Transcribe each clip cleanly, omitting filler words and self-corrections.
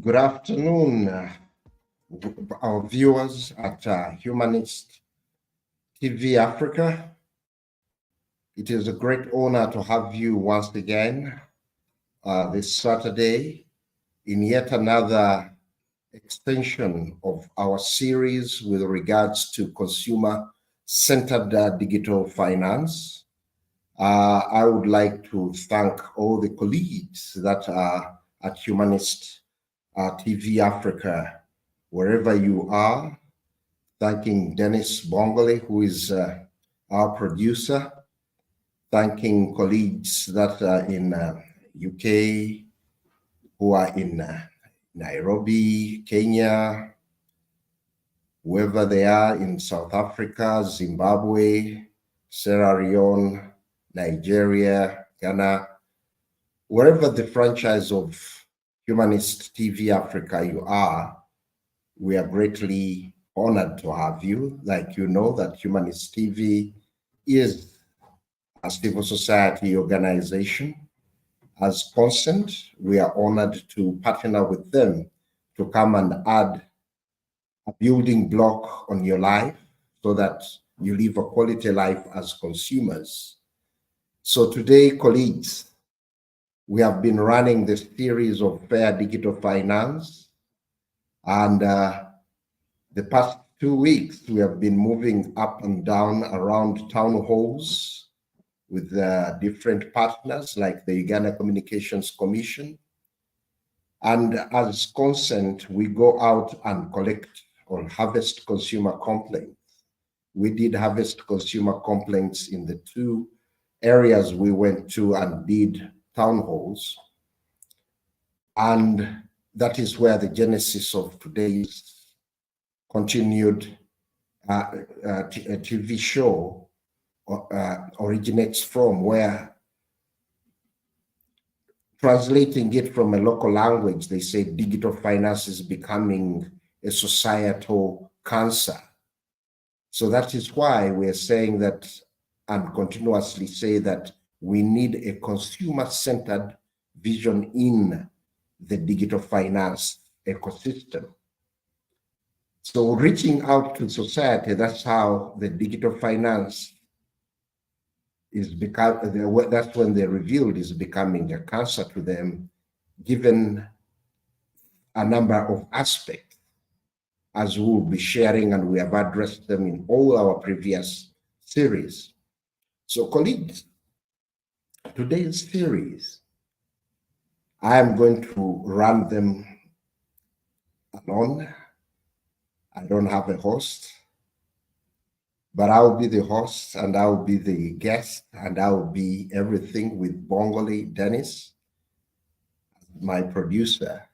Good afternoon, our viewers at Humanist TV Africa. It is a great honor to have you once again this Saturday in yet another extension of our series with regards to consumer-centered digital finance. I would like to thank all the colleagues that are at Humanist TV Africa, wherever you are, thanking Dennis Bongole, who is our producer, thanking colleagues that are in UK, who are in Nairobi, Kenya, wherever they are in South Africa, Zimbabwe, Sierra Leone, Nigeria, Ghana, wherever the franchise of Humanist TV Africa you are, we are greatly honored to have you. Like you know that Humanist TV is a civil society organization. As Consent, we are honored to partner with them to come and add a building block on your life so that you live a quality life as consumers. So today, colleagues, we have been running this series of Fair Digital Finance, and the past 2 weeks, we have been moving up and down around town halls with different partners like the Uganda Communications Commission. And as Consent, we go out and collect or harvest consumer complaints. We did harvest consumer complaints in the 2 areas we went to and did town halls. And that is where the genesis of today's continued TV show originates from, where translating it from a local language, they say digital finance is becoming a societal cancer. So that is why we're saying that and continuously say that we need a consumer-centered vision in the digital finance ecosystem. So reaching out to society, that's how the digital finance is that's when they revealed is becoming a cancer to them, given a number of aspects, as we'll be sharing, and we have addressed them in all our previous series. So colleagues, today's series, I am going to run them alone. I don't have a host, but I'll be the host and I'll be the guest and I'll be everything with Bongole Dennis, my producer.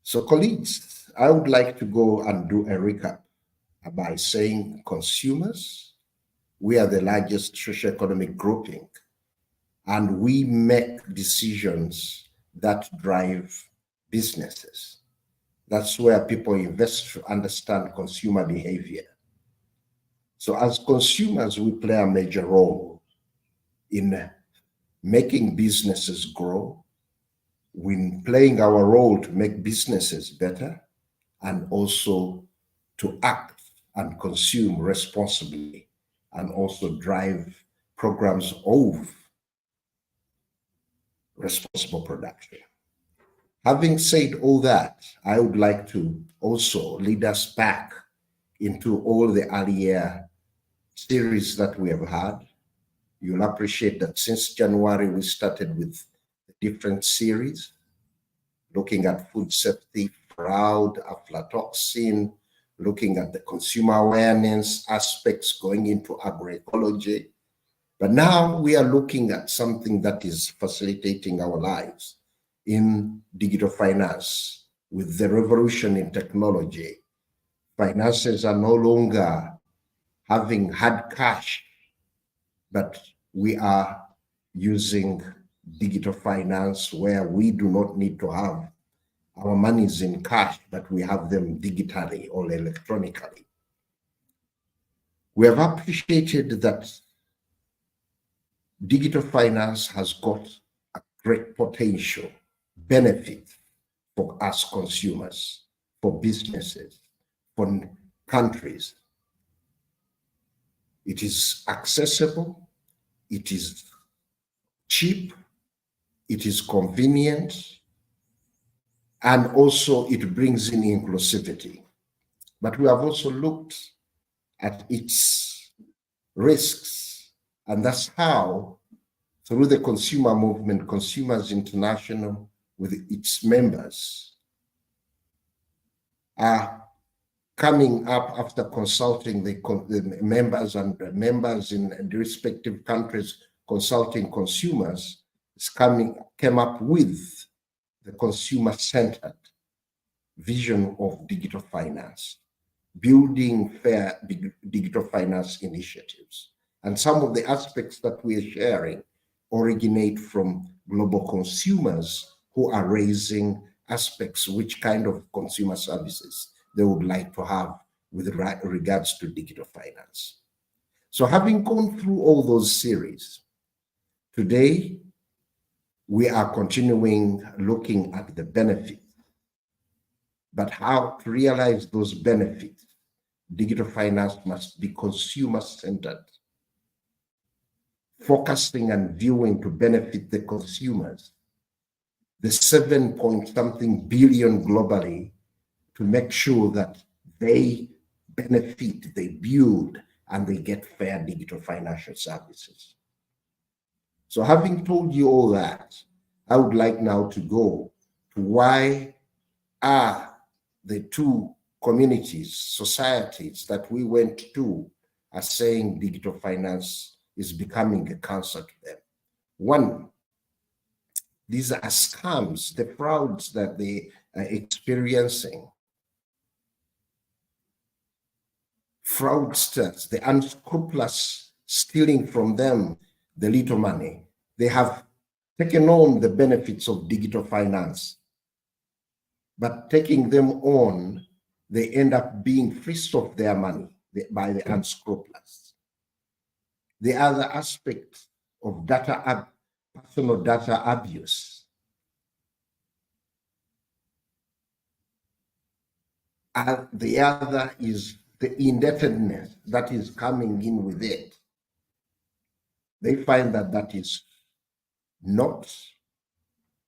So colleagues, I would like to go and do a recap by saying consumers, we are the largest socioeconomic grouping, and we make decisions that drive businesses. That's where people invest to understand consumer behavior. So as consumers, we play a major role in making businesses grow, in playing our role to make businesses better, and also to act and consume responsibly, and also drive programs of responsible production. Having said all that, I would like to also lead us back into all the earlier series that we have had. You'll appreciate that since January, we started with a different series, looking at food safety, fraud, aflatoxin, looking at the consumer awareness aspects, going into agroecology. But now we are looking at something that is facilitating our lives in digital finance. With the revolution in technology, finances are no longer having hard cash, but we are using digital finance where we do not need to have our monies in cash, but we have them digitally or electronically. We have appreciated that digital finance has got a great potential benefit for us consumers, for businesses, for countries. It is accessible, it is cheap, it is convenient, and also it brings in inclusivity. But we have also looked at its risks, and that's how, through the consumer movement, Consumers International, with its members, are coming up after consulting the members and members in the respective countries, consulting consumers, came up with the consumer-centered vision of digital finance, building fair digital finance initiatives. And some of the aspects that we are sharing originate from global consumers who are raising aspects, which kind of consumer services they would like to have with regards to digital finance. So having gone through all those series, today we are continuing looking at the benefits, but how to realize those benefits. Digital finance must be consumer-centered, focusing and viewing to benefit the consumers, the 7-point-something billion globally, to make sure that they benefit, they build, and they get fair digital financial services. So having told you all that, I would like now to go to why are the two communities, societies that we went to are saying digital finance is becoming a cancer to them. One, these are scams, the frauds that they are experiencing. Fraudsters, the unscrupulous, stealing from them the little money. They have taken on the benefits of digital finance, but taking them on, they end up being fleeced of their money by the unscrupulous. The other aspect of personal data abuse. And the other is the indebtedness that is coming in with it. They find that that is not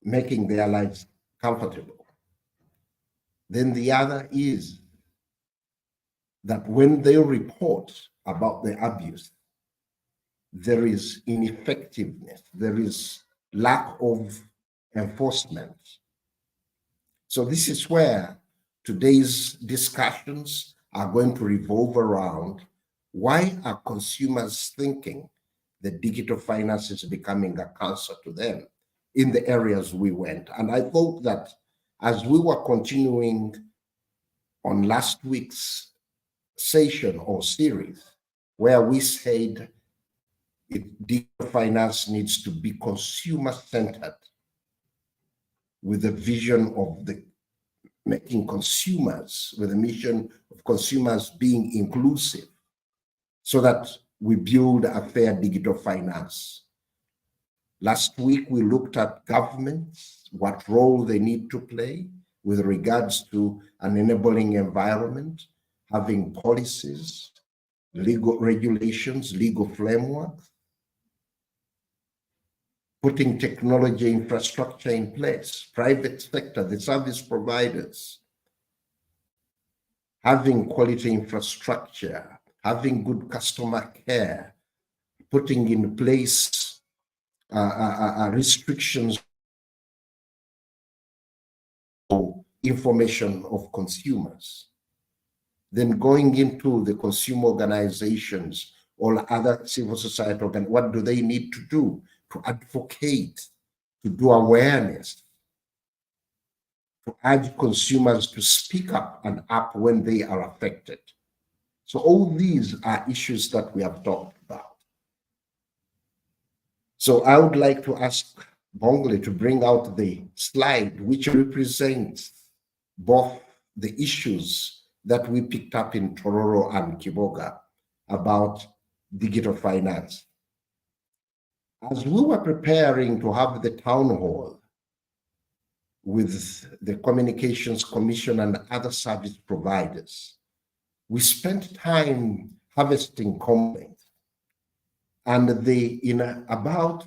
making their lives comfortable. Then the other is that when they report about the abuse, there is ineffectiveness, there is lack of enforcement. So this is where today's discussions are going to revolve around: why are consumers thinking that digital finance is becoming a cancer to them in the areas we went? And I thought that as we were continuing on last week's session or series, where we said digital finance needs to be consumer-centered, with a vision of making consumers, with a mission of consumers being inclusive, so that we build a fair digital finance. Last week, we looked at governments, what role they need to play with regards to an enabling environment, having policies, legal regulations, legal frameworks, putting technology infrastructure in place, private sector, the service providers, having quality infrastructure, having good customer care, putting in place restrictions for information of consumers. Then going into the consumer organizations or other civil society organizations, what do they need to do to advocate, to do awareness, to urge consumers to speak up and up when they are affected. So all these are issues that we have talked about. So I would like to ask Bongole to bring out the slide which represents both the issues that we picked up in Tororo and Kiboga about digital finance. As we were preparing to have the town hall, with the Communications Commission and other service providers. We spent time harvesting complaints, and in about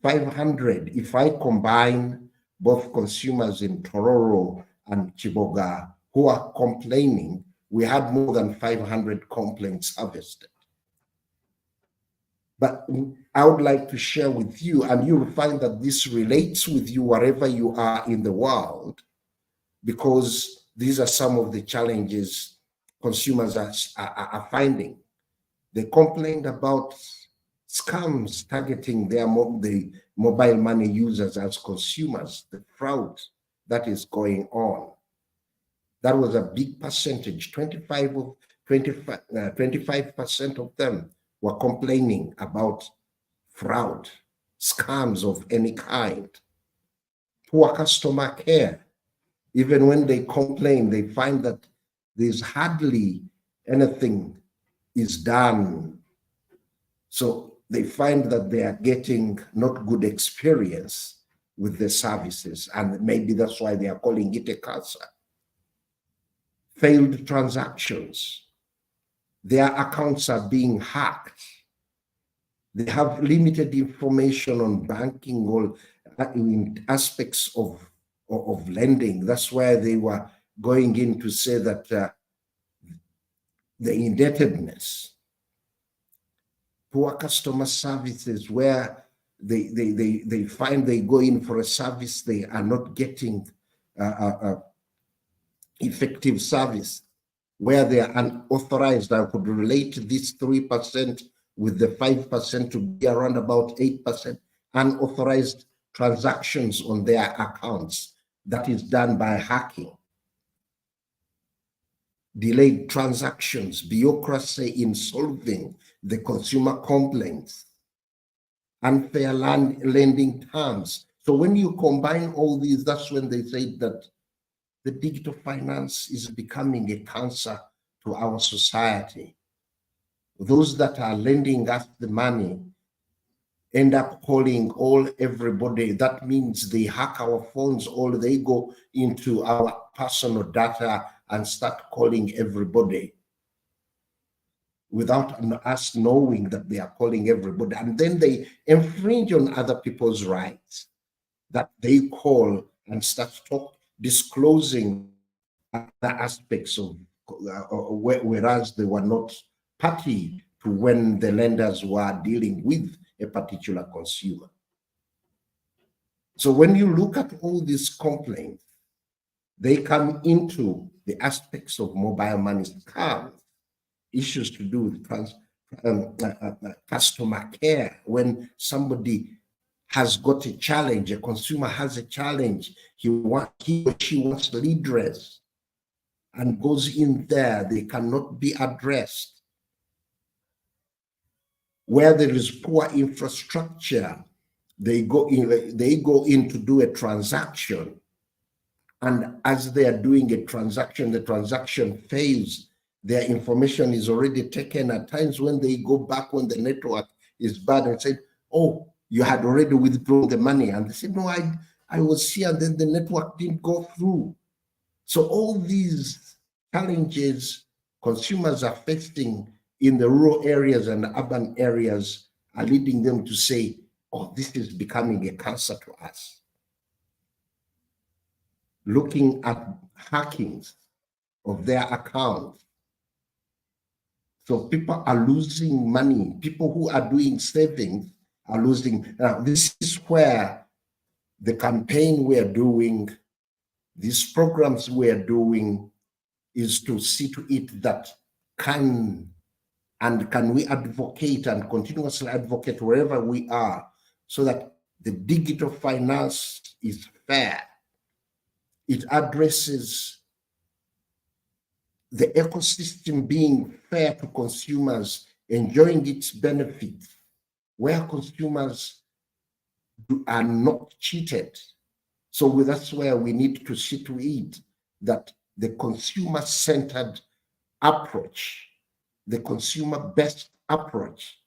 500, if I combine both consumers in Tororo and Chiboga who are complaining, we had more than 500 complaints harvested. But I would like to share with you, and you will find that this relates with you wherever you are in the world, because these are some of the challenges consumers are finding. They complained about scams targeting the mobile money users as consumers, the fraud that is going on. That was a big percentage. 25% of them were complaining about fraud, scams of any kind. Poor customer care. Even when they complain, they find that there's hardly anything is done. So they find that they are getting not good experience with the services, and maybe that's why they are calling it a cancer. Failed transactions. Their accounts are being hacked. They have limited information on banking or in aspects of lending. That's why they were going in to say that the indebtedness, poor customer services, where they find they go in for a service, they are not getting effective service, where they are unauthorized. I could relate this 3% with the 5% to be around about 8% unauthorized transactions on their accounts. That is done by hacking. Delayed transactions, bureaucracy in solving the consumer complaints, unfair lending terms. So when you combine all these, that's when they say that the digital finance is becoming a cancer to our society. Those that are lending us the money end up calling everybody. That means they hack our phones, or they go into our personal data and start calling everybody without us knowing that they are calling everybody. And then they infringe on other people's rights, that they call and start disclosing other aspects of, whereas they were not party to when the lenders were dealing with a particular consumer. So when you look at all these complaints, they come into the aspects of mobile money scams, issues to do with customer care. When somebody has got a challenge, a consumer has a challenge, he or she wants redress and goes in there, they cannot be addressed. Where there is poor infrastructure, they go in to do a transaction, and as they are doing a transaction, the transaction fails. Their information is already taken. At times when they go back, when the network is bad, and say, "Oh, you had already withdrawn the money," and they say, "No, I was here, and then the network didn't go through." So all these challenges consumers are facing in the rural areas and urban areas are leading them to say, "Oh, this is becoming a cancer to us." Looking at hackings of their accounts. So people are losing money. People who are doing savings are losing. Now, this is where the campaign we are doing, these programs we are doing, is to see to it that can we advocate and continuously advocate wherever we are, so that the digital finance is fair. It addresses the ecosystem being fair to consumers, enjoying its benefits, where consumers are not cheated. So that's where we need to see to it that the consumer-centered approach, the consumer-best approach,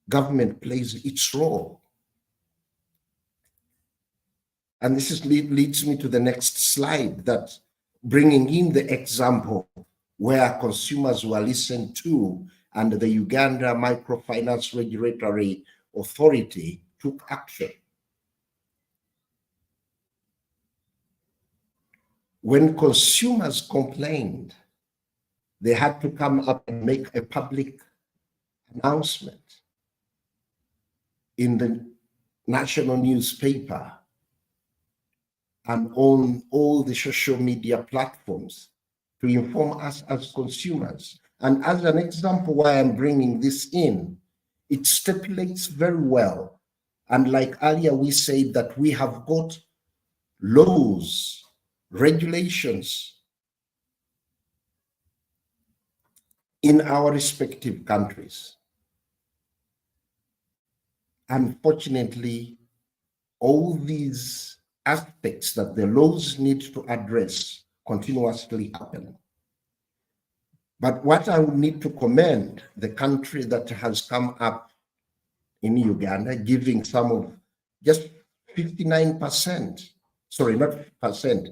government plays its role. And this leads me to the next slide, that bringing in the example where consumers were listened to and the Uganda Microfinance Regulatory Authority took action. When consumers complained, they had to come up and make a public announcement in the national newspaper and on all the social media platforms to inform us as consumers. And as an example why I'm bringing this in, it stipulates very well. And like earlier, we said that we have got laws, regulations in our respective countries. Unfortunately, all these aspects that the laws need to address continuously happen. But what I would need to commend the country that has come up in Uganda, giving some of just 59%, sorry, not percent,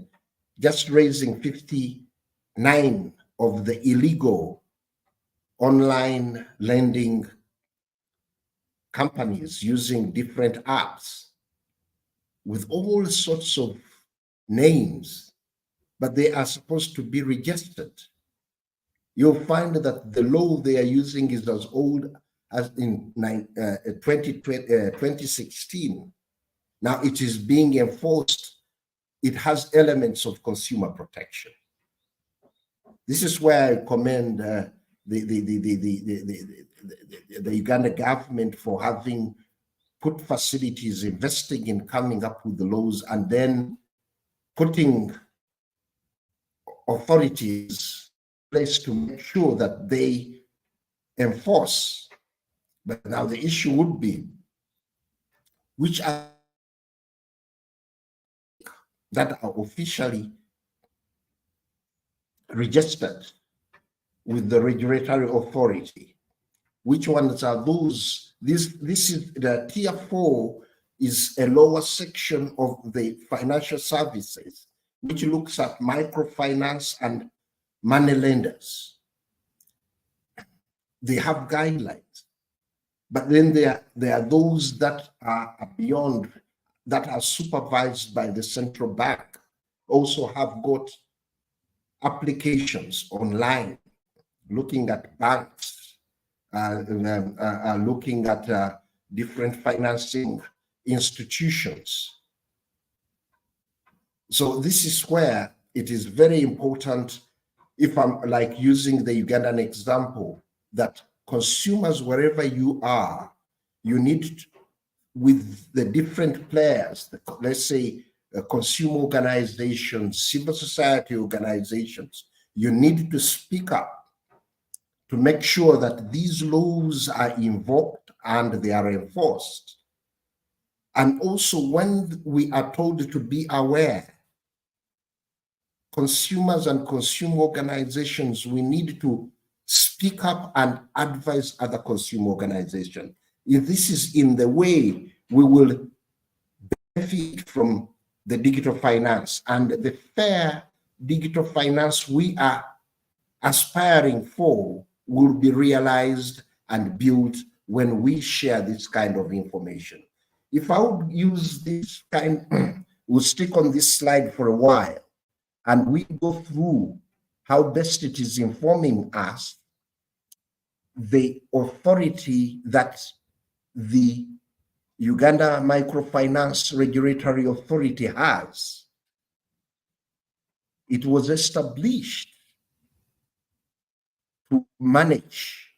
just raising 59 of the illegal online lending companies using different apps with all sorts of names, but they are supposed to be registered. You'll find that the law they are using is as old as in 2016. Now it is being enforced. It has elements of consumer protection. This is where I commend the Uganda government for having put facilities, investing in coming up with the laws, and then putting authorities in place to make sure that they enforce. But now the issue would be which are that are officially registered with the regulatory authority. Which ones are those? This is the tier 4 is a lower section of the financial services, which looks at microfinance and money lenders. They have guidelines, but then there are those that are beyond, that are supervised by the central bank, also have got applications online, looking at banks, looking at different financing institutions. So this is where it is very important, if I'm like using the Ugandan example, that consumers, wherever you are, you need to, with the different players, let's say consumer organizations, civil society organizations, you need to speak up to make sure that these laws are invoked and they are enforced. And also, when we are told to be aware, consumers and consumer organizations, we need to speak up and advise other consumer organizations. If this is in the way we will benefit from the digital finance and the fair digital finance we are aspiring for will be realized and built when we share this kind of information. If I would use this kind, we'll stick on this slide for a while and we go through how best it is informing us the authority that the Uganda Microfinance Regulatory Authority has. It was established to manage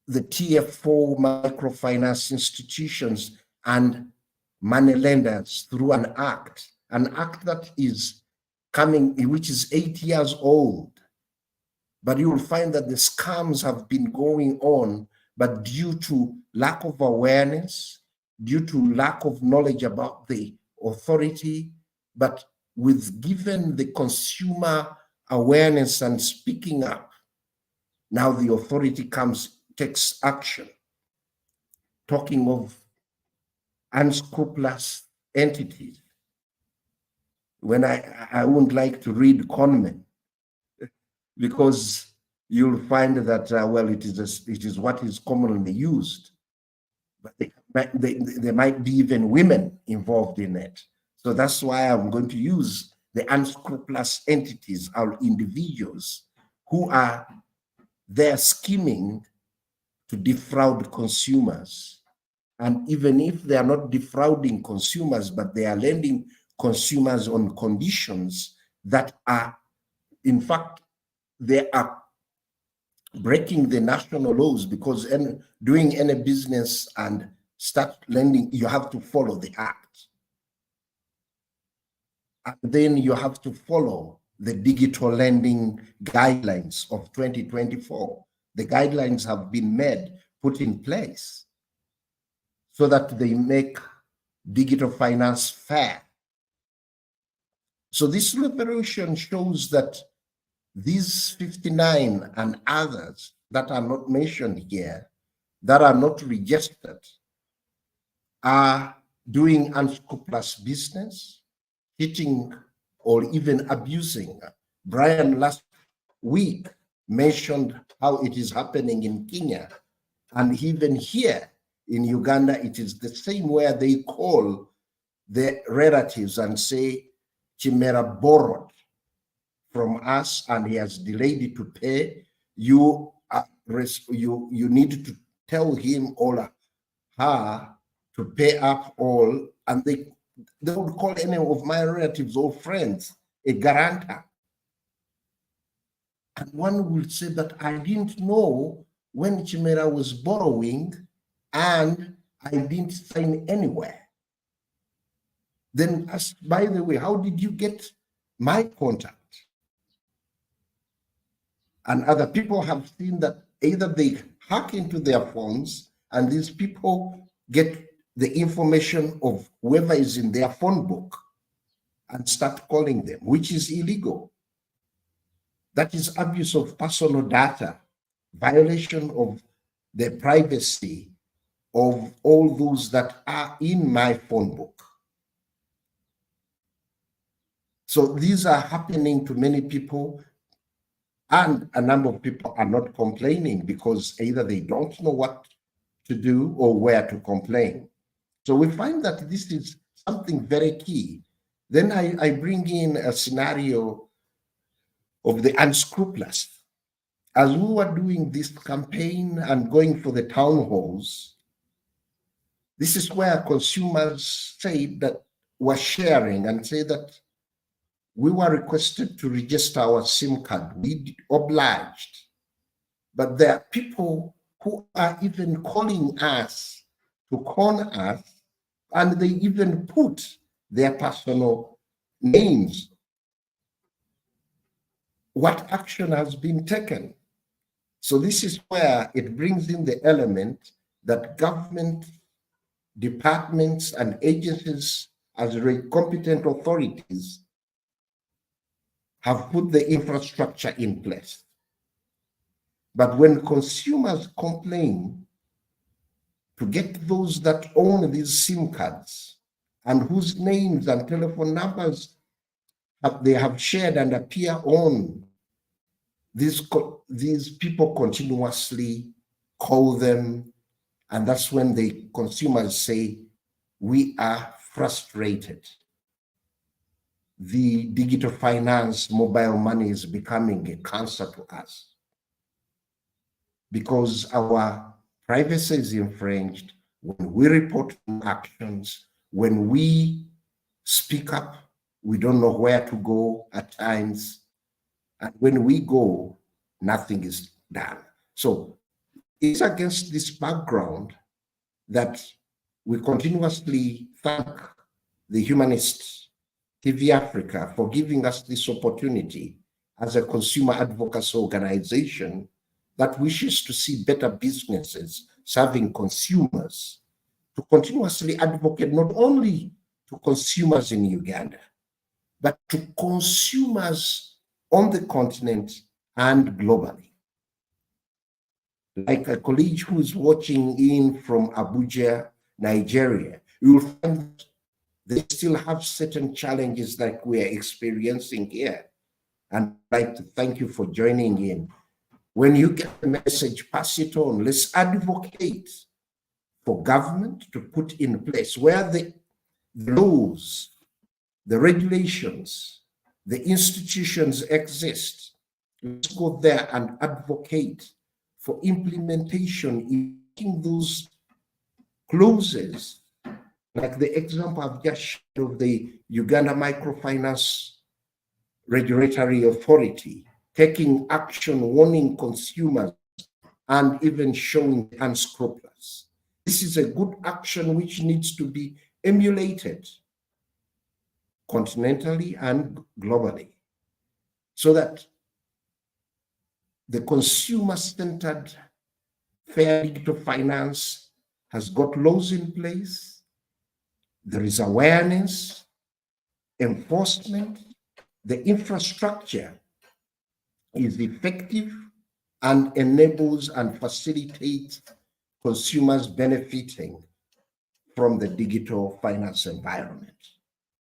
the tier 4 microfinance institutions and money lenders through an act that is coming, which is 8 years old. But you will find that the scams have been going on, but due to lack of awareness, due to lack of knowledge about the authority, but with given the consumer awareness and speaking up, now the authority takes action. Talking of unscrupulous entities. When I wouldn't like to read conmen, because you'll find that, well, it is what is commonly used, but there might be even women involved in it. So that's why I'm going to use the unscrupulous entities or individuals who are there scheming to defraud consumers. And even if they are not defrauding consumers, but they are lending consumers on conditions that are, in fact, they are breaking the national laws, because doing any business and start lending, you have to follow the act. And then you have to follow the digital lending guidelines of 2024. The guidelines have been put in place so that they make digital finance fair. So this liberation shows that these 59 and others that are not mentioned here, that are not registered, are doing unscrupulous business, cheating, or even abusing. Brian last week mentioned how it is happening in Kenya, and even here in Uganda, it is the same, where they call the relatives and say, Chimera borrowed from us and he has delayed to pay. You need to tell him or her to pay up all, and they would call any of my relatives or friends a guarantor. And one will say that I didn't know when Chimera was borrowing and I didn't sign anywhere. Then ask, by the way, how did you get my contact? And other people have seen that either they hack into their phones and these people get the information of whoever is in their phone book and start calling them, which is illegal. That is abuse of personal data, violation of the privacy of all those that are in my phone book. So these are happening to many people, and a number of people are not complaining because either they don't know what to do or where to complain. So we find that this is something very key. Then I bring in a scenario of the unscrupulous. As we were doing this campaign and going for the town halls, this is where consumers say that were sharing and say that we were requested to register our SIM card. We obliged. But there are people who are even calling us to con us, and they even put their personal names. What action has been taken? So this is where it brings in the element that government departments and agencies as competent authorities have put the infrastructure in place. But when consumers complain, to get those that own these SIM cards and whose names and telephone numbers they have shared and appear on, these people continuously call them, and that's when the consumers say, we are frustrated. The digital finance, mobile money is becoming a cancer to us because our privacy is infringed when we report actions, when we speak up, we don't know where to go at times. And when we go, nothing is done. So it's against this background that we continuously thank the Humanist TV Africa for giving us this opportunity as a consumer advocacy organization that wishes to see better businesses serving consumers, to continuously advocate not only to consumers in Uganda, but to consumers on the continent and globally. Like a colleague who is watching in from Abuja, Nigeria, you will find They still have certain challenges like we are experiencing here. And I'd like to thank you for joining in. When you get the message, pass it on. Let's advocate for government to put in place where the laws, the regulations, the institutions exist. Let's go there and advocate for implementation in those clauses, like the example I've just shared of the Uganda Microfinance Regulatory Authority, taking action, warning consumers, and even showing unscrupulous. This is a good action which needs to be emulated continentally and globally, so that the consumer-centered fair digital finance has got laws in place, there is awareness, enforcement, the infrastructure is effective and enables and facilitates consumers benefiting from the digital finance environment.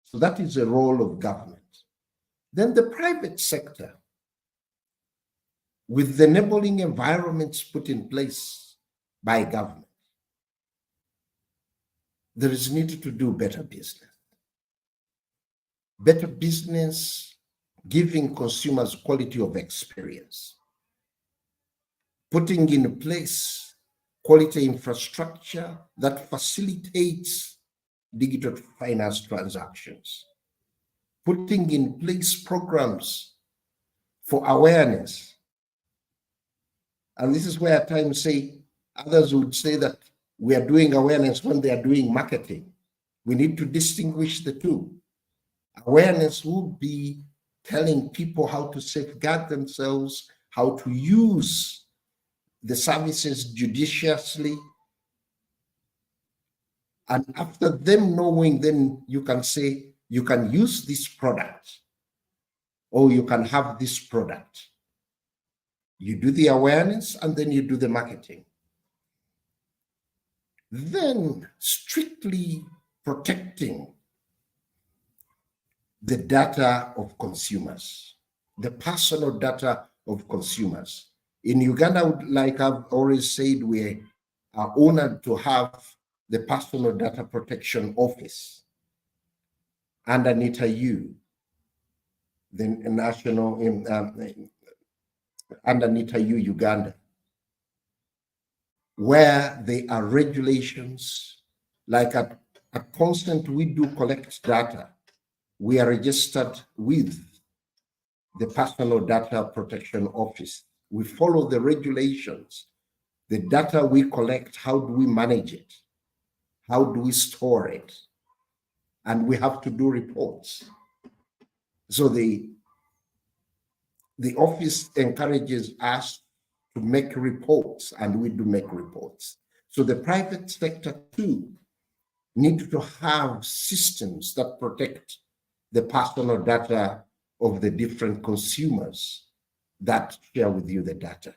So that is the role of government. Then the private sector, with the enabling environments put in place by government, there is need to do better business. Better business, giving consumers quality of experience, putting in place quality infrastructure that facilitates digital finance transactions, putting in place programs for awareness. And this is where at times say, others would say that we are doing awareness when they are doing marketing. We need to distinguish the two. Awareness would be telling people how to safeguard themselves, how to use the services judiciously. And after them knowing, then you can say, you can use this product or you can have this product. You do the awareness and then you do the marketing. Then strictly protecting the data of consumers, the personal data of consumers. In Uganda, like I've always said, we are honored to have the Personal Data Protection Office under NITA-U, the national, under NITA-U Uganda, where there are regulations, like at Constant, we do collect data. We are registered with the Personal Data Protection Office. We follow the regulations. The data we collect, how do we manage it? How do we store it? And we have to do reports. So the office encourages us to make reports, and we do make reports. So the private sector too need to have systems that protect the personal data of the different consumers that share with you the data.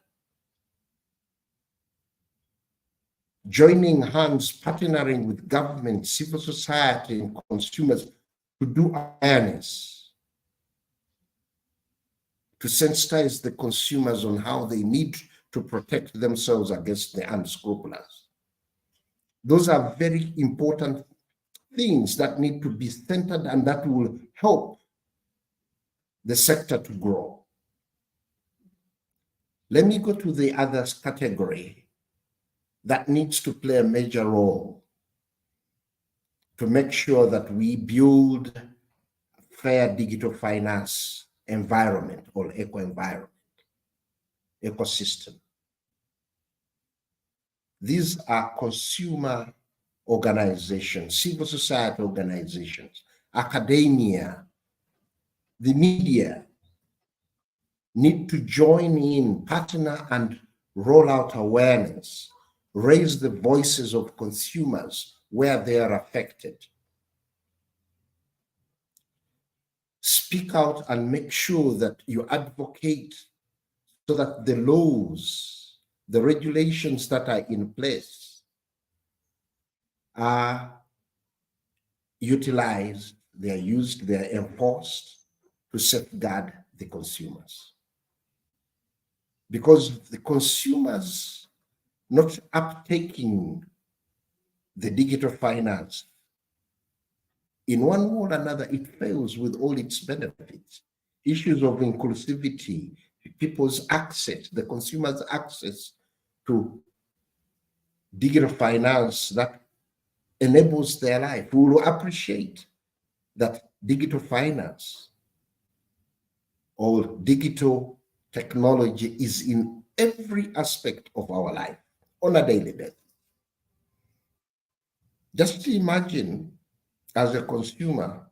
Joining hands, partnering with government, civil society, and consumers to do awareness, to sensitize the consumers on how they need to protect themselves against the unscrupulous. Those are very important things that need to be centered and that will help the sector to grow. Let me go to the other category that needs to play a major role to make sure that we build a fair digital finance environment or eco-environment, ecosystem. These are consumer organizations, civil society organizations, academia, the media need to join in, partner, and roll out awareness, raise the voices of consumers where they are affected. Speak out and make sure that you advocate so that the laws, the regulations that are in place are utilized, they are used, they are enforced to safeguard the consumers. Because the consumers not uptaking the digital finance, in one way or another, it fails with all its benefits. Issues of inclusivity, people's access, the consumers' access to digital finance that enables their life. We will appreciate that digital finance or digital technology is in every aspect of our life on a daily basis. Just imagine, as a consumer,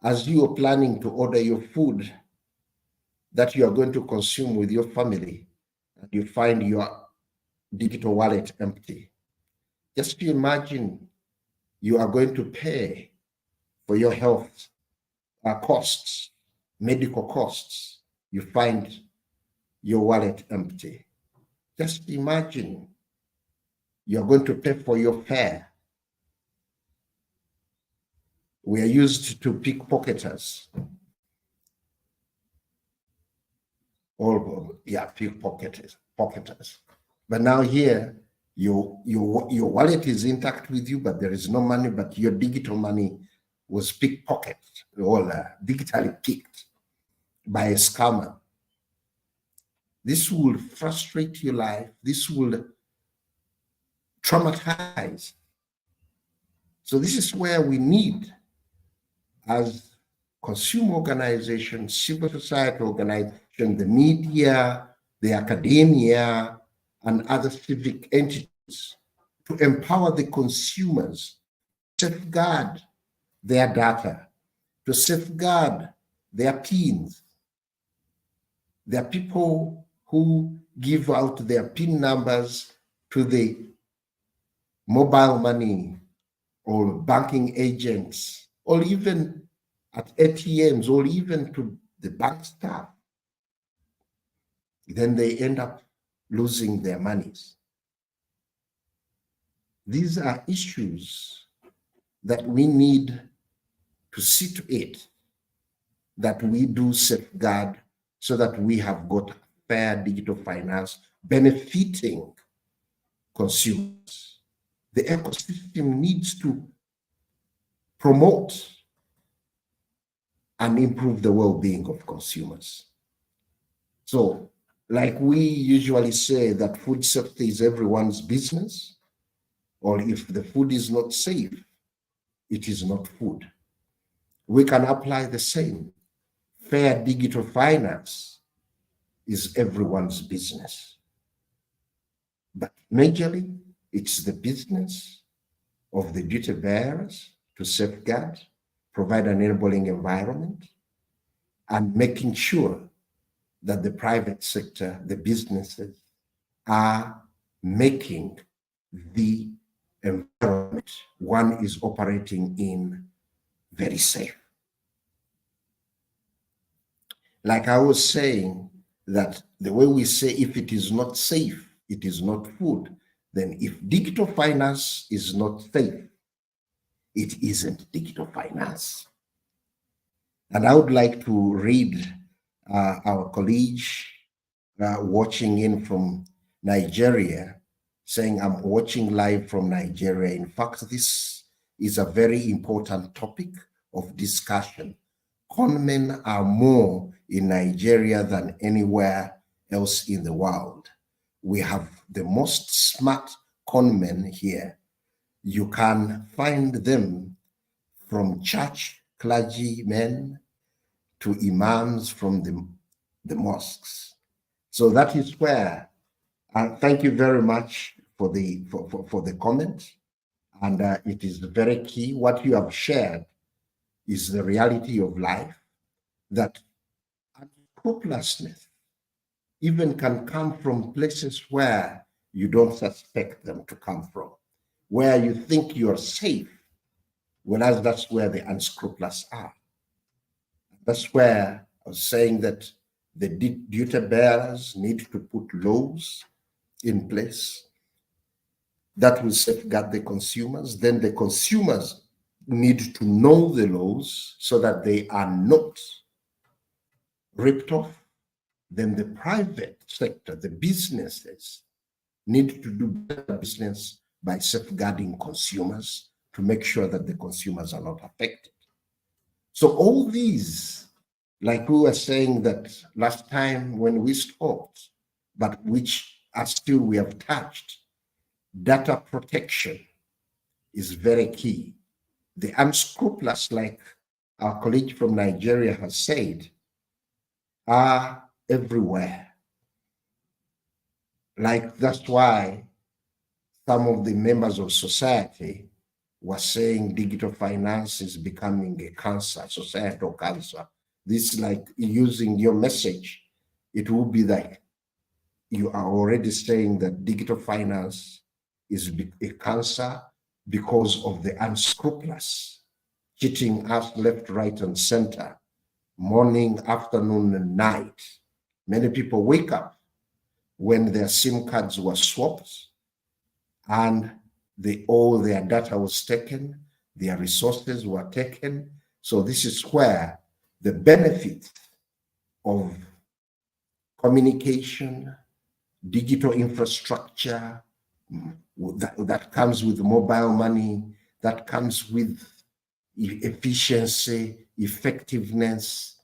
as you are planning to order your food that you are going to consume with your family, and you find your digital wallet empty. Just imagine you are going to pay for your health costs, medical costs. You find your wallet empty. Just imagine you're going to pay for your fare. We are used to pickpocketers. Pickpocketers. But now here, your wallet is intact with you, but there is no money, but your digital money was pickpocketed or digitally picked by a scammer. This will frustrate your life. This will traumatize. So this is where we need, as consumer organizations, civil society organizations, the media, the academia, and other civic entities, to empower the consumers, to safeguard their data, to safeguard their PINs. There are people who give out their PIN numbers to the mobile money or banking agents, or even at ATMs, or even to the bank staff. Then they end up losing their monies. These are issues that we need to see to it that we do safeguard, so that we have got fair digital finance benefiting consumers. The ecosystem needs to promote and improve the well-being of consumers. So, like we usually say that food safety is everyone's business, or if the food is not safe, it is not food. We can apply the same. Fair digital finance is everyone's business. But majorly, it's the business of the duty bearers to safeguard, provide an enabling environment, and making sure that the private sector, the businesses, are making the environment one is operating in very safe. Like I was saying, that the way we say, if it is not safe, it is not food, then if digital finance is not safe, it isn't digital finance. And I would like to read our colleague watching in from Nigeria, saying, I'm watching live from Nigeria. In fact, this is a very important topic of discussion. Conmen are more in Nigeria than anywhere else in the world. We have the most smart conmen here. You can find them from church clergymen to imams from the mosques. So that is where, thank you very much for the comment. And it is very key. What you have shared is the reality of life, that unscrupulousness even can come from places where you don't suspect them to come from, where you think you're safe, whereas that's where the unscrupulous are. That's where I was saying that the duty bearers need to put laws in place that will safeguard the consumers. Then the consumers need to know the laws so that they are not ripped off. Then the private sector, the businesses, need to do better business by safeguarding consumers to make sure that the consumers are not affected. So all these, like we were saying that last time when we spoke, but which are still we have touched, data protection is very key. The unscrupulous, like our colleague from Nigeria has said, are everywhere. Like that's why some of the members of society were saying digital finance is becoming a cancer, societal cancer. This, like using your message, it will be like you are already saying that digital finance is a cancer because of the unscrupulous, cheating us left, right, and center, morning, afternoon, and night. Many people wake up when their SIM cards were swapped and all their data was taken, their resources were taken. So this is where the benefit of communication, digital infrastructure, that comes with mobile money, that comes with efficiency, effectiveness,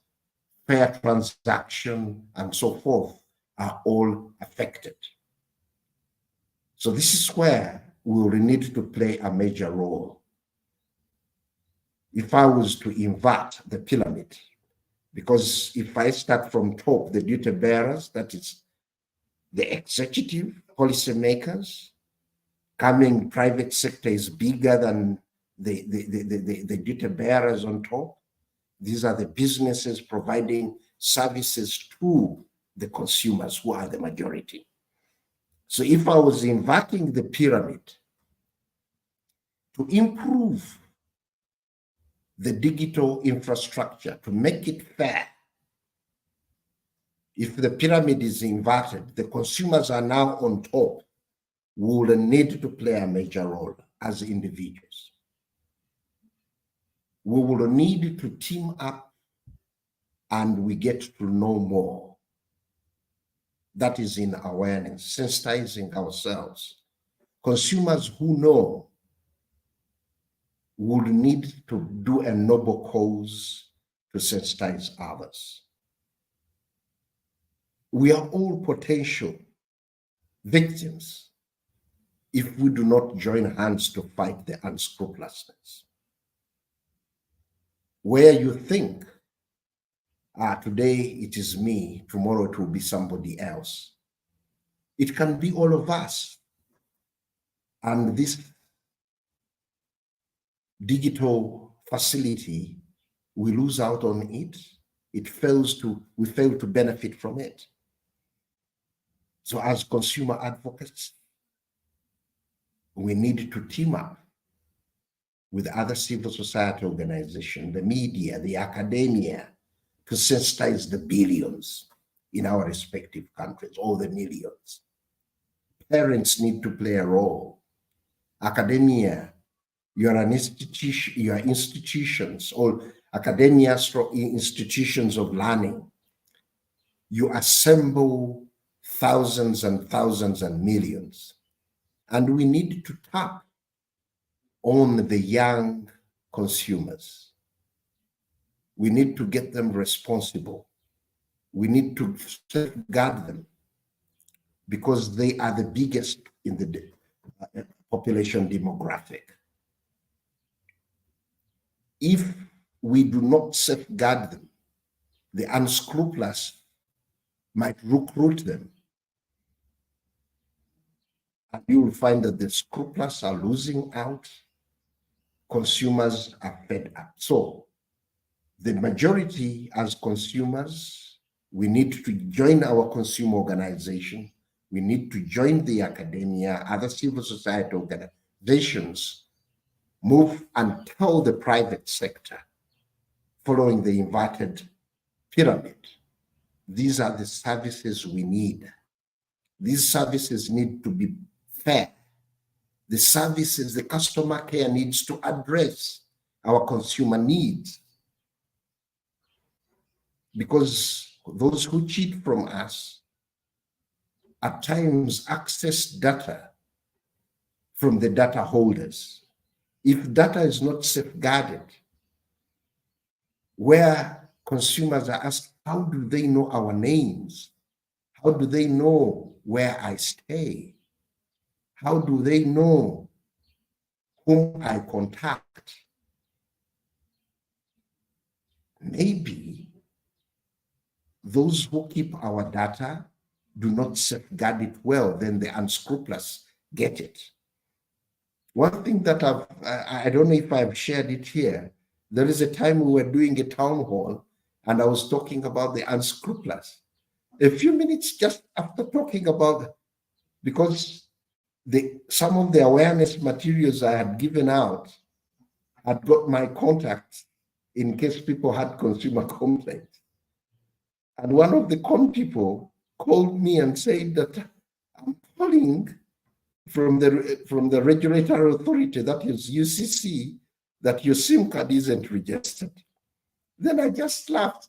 fair transaction, and so forth, are all affected. So this is where we will need to play a major role. If I was to invert the pyramid, because if I start from top, the duty bearers, that is the executive policymakers, coming private sector is bigger than the duty bearers on top. These are the businesses providing services to the consumers who are the majority. So if I was inverting the pyramid to improve the digital infrastructure, to make it fair, if the pyramid is inverted, the consumers are now on top, we will need to play a major role as individuals. We will need to team up and we get to know more. That is in awareness, sensitizing ourselves. Consumers who know would need to do a noble cause to sensitize others. We are all potential victims if we do not join hands to fight the unscrupulousness. Where you think, today it is me, tomorrow it will be somebody else. It can be all of us. And this digital facility, we lose out on it. We fail to benefit from it. So as consumer advocates, we need to team up with other civil society organizations, the media, the academia, to sensitize the billions in our respective countries, or the millions. Parents need to play a role. Academia, you are an institution, you are institutions, or academia, institutions of learning. You assemble thousands and thousands and millions. And we need to tap on the young consumers. We need to get them responsible. We need to safeguard them because they are the biggest in the population demographic. If we do not safeguard them, the unscrupulous might recruit them. And you will find that the scrupulous are losing out, consumers are fed up. So the majority as consumers, we need to join our consumer organization. We need to join the academia, other civil society organizations, move and tell the private sector, following the inverted pyramid, these are the services we need. These services need to be fair. the services, the customer care needs to address our consumer needs. Because those who cheat from us at times access data from the data holders. If data is not safeguarded, where consumers are asked, how do they know our names? How do they know where I stay? How do they know whom I contact? Maybe those who keep our data do not safeguard it well, then the unscrupulous get it. One thing that I don't know if I've shared it here, there is a time we were doing a town hall and I was talking about the unscrupulous. A few minutes just after talking about, because some of the awareness materials I had given out had got my contacts in case people had consumer complaints. And one of the con people called me and said that I'm calling from the regulatory authority, that is UCC, that your SIM card isn't registered. Then I just laughed.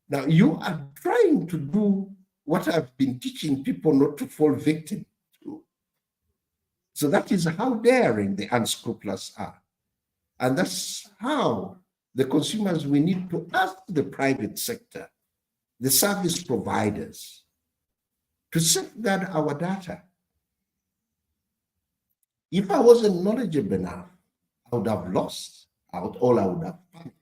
Now you are trying to do what I've been teaching people not to fall victim to. So that is how daring the unscrupulous are. And that's how the consumers, we need to ask the private sector, the service providers, to safeguard our data. If I wasn't knowledgeable enough, I would have lost out all I would have panicked.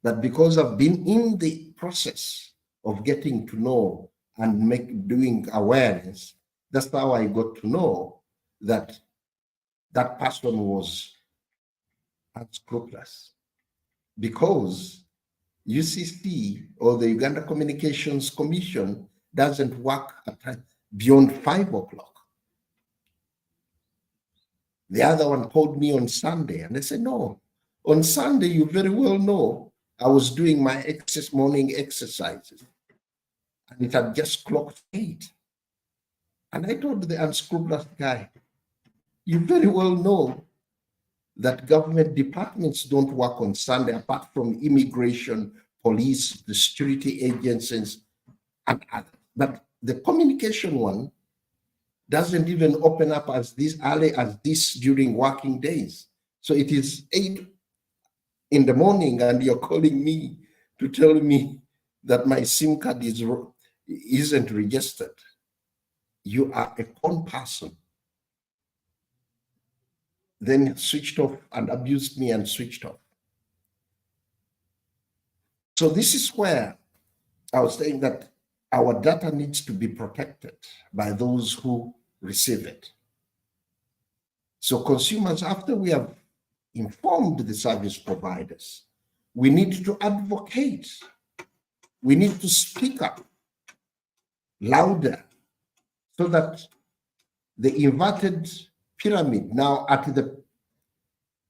But because I've been in the process of getting to know and doing awareness, that's how I got to know that that person was unscrupulous. Because UCC, or the Uganda Communications Commission, doesn't work beyond 5 o'clock. The other one called me on Sunday and they said, no, on Sunday, you very well know I was doing my morning exercises and it had just clocked 8. And I told the unscrupulous guy, you very well know that government departments don't work on Sunday apart from immigration, police, the security agencies, and others. But the communication one doesn't even open up as early as this during working days. So it is 8 in the morning and you're calling me to tell me that my SIM card isn't registered. You are a con person. Then switched off and abused me and switched off. So this is where I was saying that our data needs to be protected by those who receive it. So consumers, after we have informed the service providers, we need to advocate. We need to speak up louder so that the inverted pyramid now at the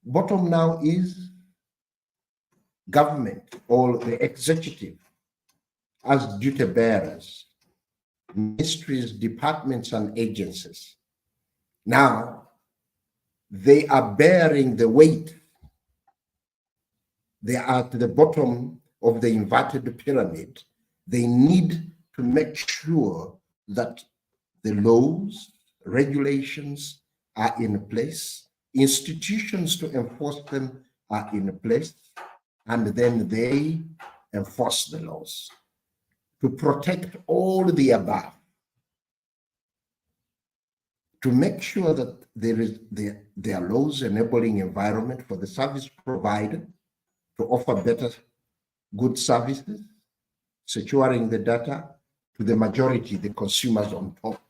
bottom now is government or the executive as duty bearers, ministries, departments, and agencies. Now, they are bearing the weight. They are at the bottom of the inverted pyramid. They need to make sure that the laws, regulations are in place, institutions to enforce them are in place, and then they enforce the laws to protect all the above, to make sure that there are laws enabling environment for the service provider to offer better good services, securing the data to the majority, the consumers on top,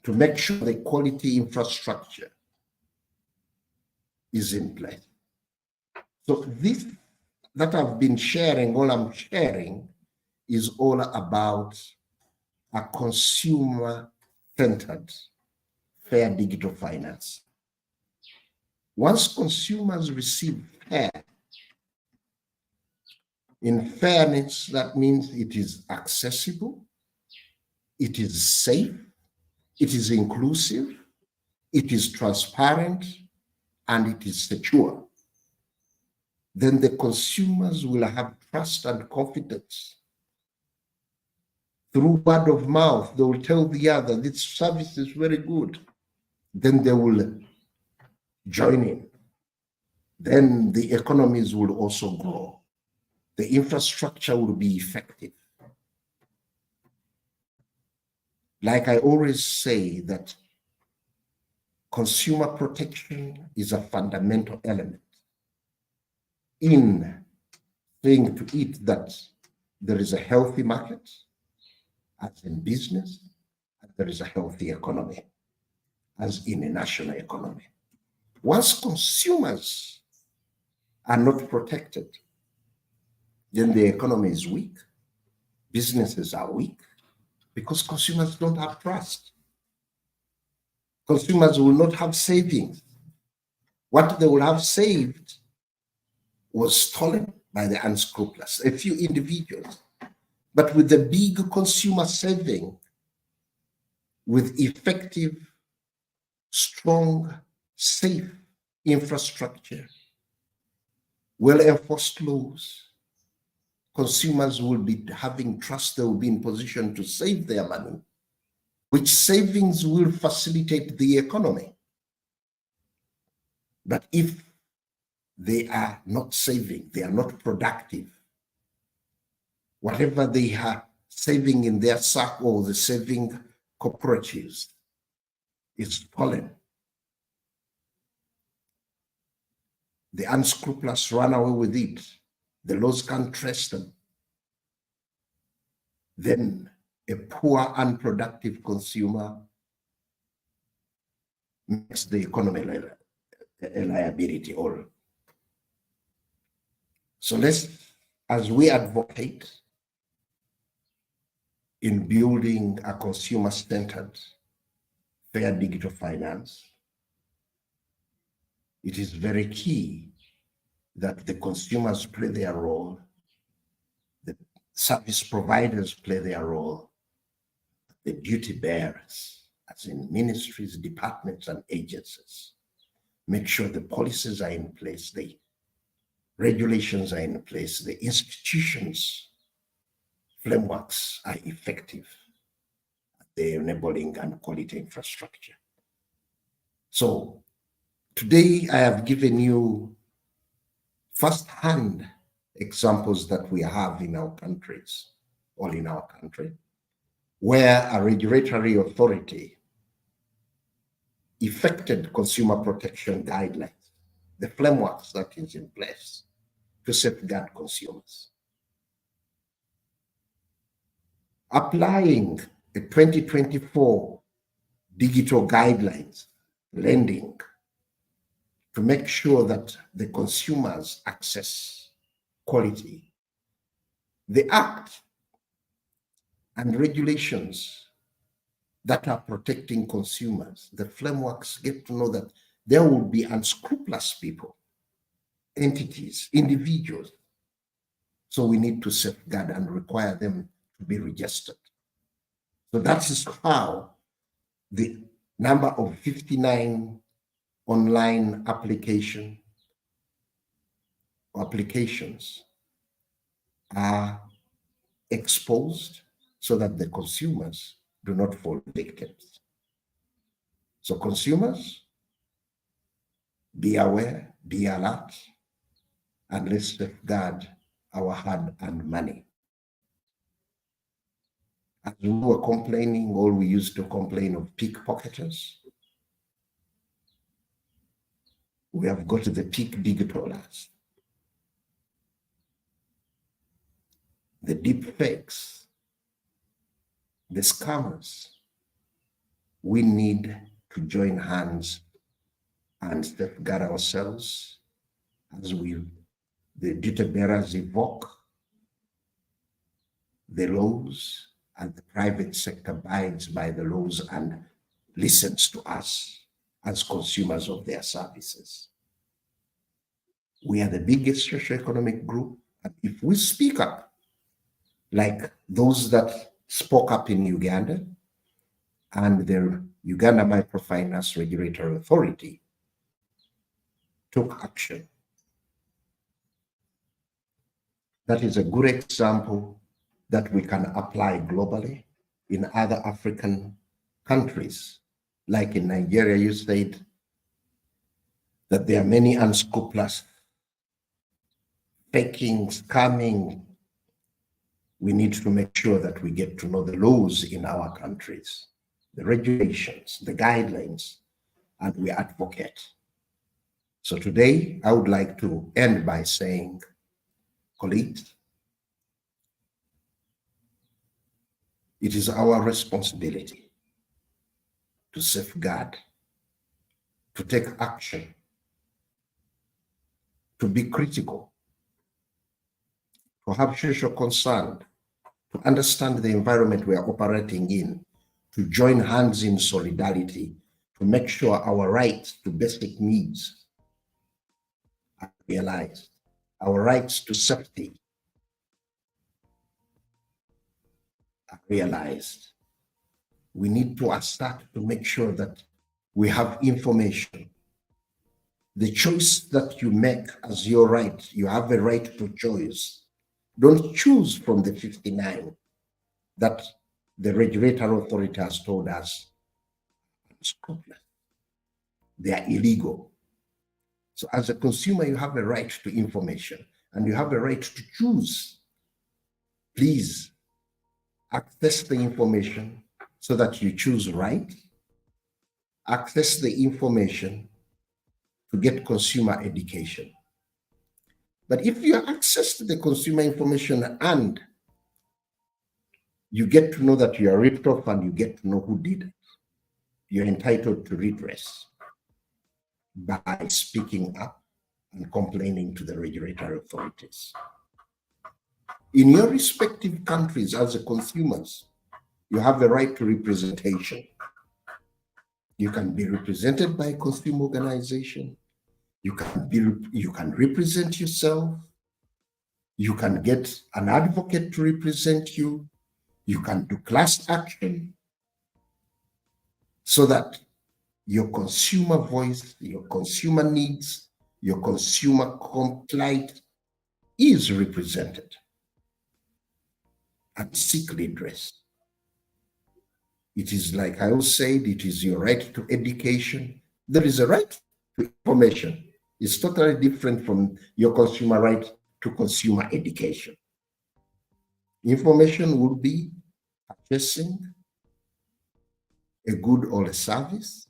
to make sure the quality infrastructure is in place. So this that I've been sharing, all I'm sharing is all about a consumer-centered fair digital finance. Once consumers receive fair, in fairness, that means it is accessible, it is safe, it is inclusive, it is transparent, and it is secure, then the consumers will have trust and confidence. Through word of mouth, they will tell the other, this service is very good. Then they will join in. Then the economies will also grow. The infrastructure will be effective. Like I always say, that consumer protection is a fundamental element in saying to it that there is a healthy market, as in business, and there is a healthy economy, as in a national economy. Once consumers are not protected, then the economy is weak, businesses are weak, because consumers don't have trust. Consumers will not have savings. What they will have saved was stolen by the unscrupulous, a few individuals. But with the big consumer saving, with effective, strong, safe infrastructure, well-enforced laws, consumers will be having trust, they will be in position to save their money, which savings will facilitate the economy. But if they are not saving, they are not productive, whatever they are saving in their sack or the saving cooperatives is stolen. The unscrupulous run away with it. The laws can't trace them. Then a poor, unproductive consumer makes the economy a liability. All. So let's, as we advocate in building a consumer-centered, fair digital finance, it is very key that the consumers play their role, the service providers play their role, the duty bearers, as in ministries, departments, and agencies, make sure the policies are in place, the regulations are in place, the institutions, frameworks are effective, the enabling and quality infrastructure. So today I have given you first-hand examples that we have in our countries, all in our country, where a regulatory authority effected consumer protection guidelines, the frameworks that is in place to safeguard consumers. Applying the 2024 digital guidelines, lending, to make sure that the consumers access quality. The act and regulations that are protecting consumers, the frameworks get to know that there will be unscrupulous people, entities, individuals. So we need to safeguard and require them to be registered. So that is how the number of 59 online applications are exposed so that the consumers do not fall victims. So consumers, be aware, be alert, and let's safeguard our hard-earned money. As we were complaining, or we used to complain of pickpocketers, we have got the peak digitalizers, the deep fakes, the scammers. We need to join hands and safeguard ourselves as the duty bearers evoke the laws, and the private sector abides by the laws and listens to us as consumers of their services. We are the biggest socioeconomic group, and if we speak up, like those that spoke up in Uganda, and the Uganda Microfinance Regulatory Authority took action. That is a good example that we can apply globally in other African countries. Like in Nigeria, you said that there are many unscrupulous, faking, scamming. We need to make sure that we get to know the laws in our countries, the regulations, the guidelines, and we advocate. So today, I would like to end by saying, colleagues, it is our responsibility to safeguard, to take action, to be critical, to have social concern, to understand the environment we are operating in, to join hands in solidarity, to make sure our rights to basic needs are realized, our rights to safety are realized. We need to start to make sure that we have information. The choice that you make as your right, you have a right to choice. Don't choose from the 59 that the regulatory authority has told us unscrupulous. They are illegal. So as a consumer, you have a right to information and you have a right to choose. Please access the information so that you choose right. Access the information to get consumer education. But if you access the consumer information and you get to know that you are ripped off and you get to know who did it, you're entitled to redress by speaking up and complaining to the regulatory authorities. In your respective countries as a consumers, you have the right to representation. You can be represented by a consumer organization. You can represent yourself. You can get an advocate to represent you. You can do class action so that your consumer voice, your consumer needs, your consumer complaint is represented and seek redress. It is like I always said, it is your right to education. There is a right to information. It's totally different from your consumer right to consumer education. Information will be purchasing a good or a service,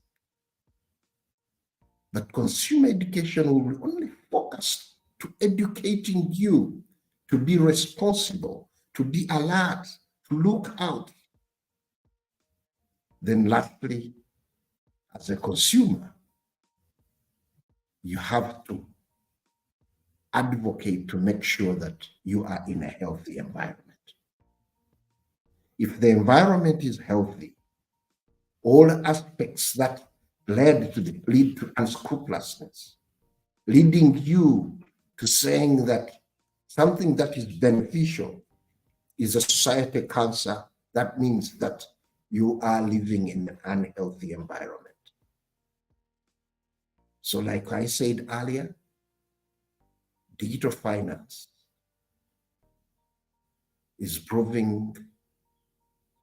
but consumer education will be only focused to educating you to be responsible, to be alert, to look out. Then lastly, as a consumer, you have to advocate to make sure that you are in a healthy environment. If the environment is healthy, all aspects that lead to unscrupulousness, leading you to saying that something that is beneficial is a society cancer, that means that you are living in an unhealthy environment. So like I said earlier, digital finance is proving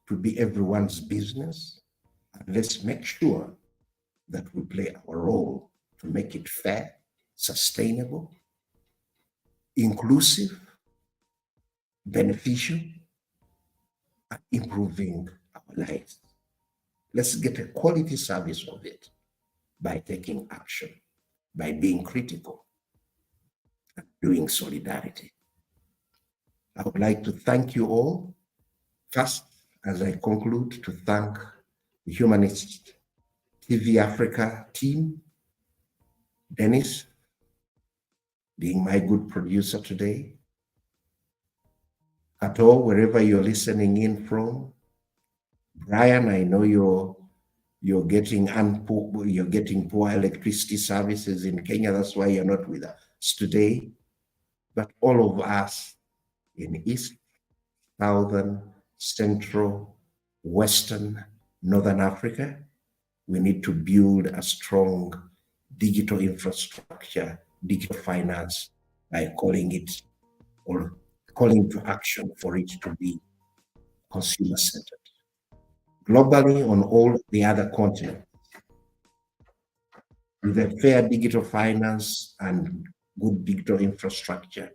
to be everyone's business. And let's make sure that we play our role to make it fair, sustainable, inclusive, beneficial, and improving our lives. Let's get a quality service of it by taking action, by being critical, and doing solidarity. I would like to thank you all. First, as I conclude, to thank the Humanist TV Africa team, Dennis, being my good producer today. Kato, wherever you're listening in from. Brian, I know you're getting poor electricity services in Kenya. That's why you're not with us today. But all of us in East, Southern, Central, Western, Northern Africa, we need to build a strong digital infrastructure, digital finance, by calling it or calling to action for it to be consumer-centered. Globally, on all the other continents, with a fair digital finance and good digital infrastructure,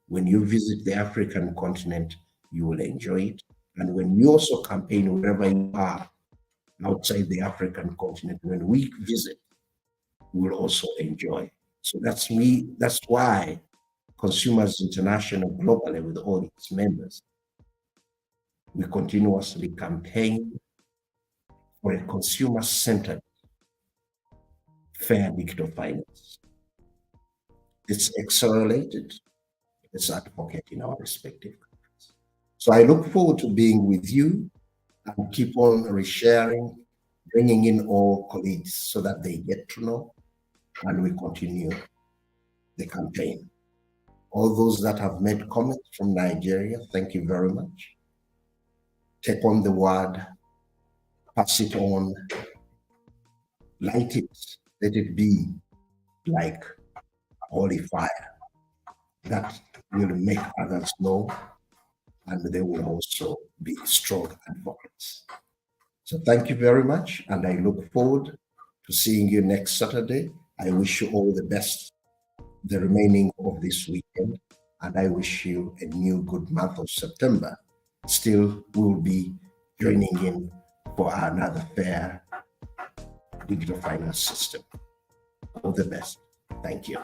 when you visit the African continent, you will enjoy it. And when you also campaign wherever you are outside the African continent, when we visit, we will also enjoy. So that's me. That's why Consumers International globally, with all its members, we continuously campaign for a consumer-centered, fair digital finance. It's accelerated, it's advocate in our respective countries. So I look forward to being with you and keep on resharing, bringing in all colleagues so that they get to know and we continue the campaign. All those that have made comments from Nigeria, thank you very much. Take on the word, pass it on, light it, let it be like a holy fire that will make others know, and they will also be strong advocates. So thank you very much, and I look forward to seeing you next Saturday. I wish you all the best the remaining of this weekend, and I wish you a new good month of September. Still, we'll be joining in for another fair digital finance system. All the best. Thank you.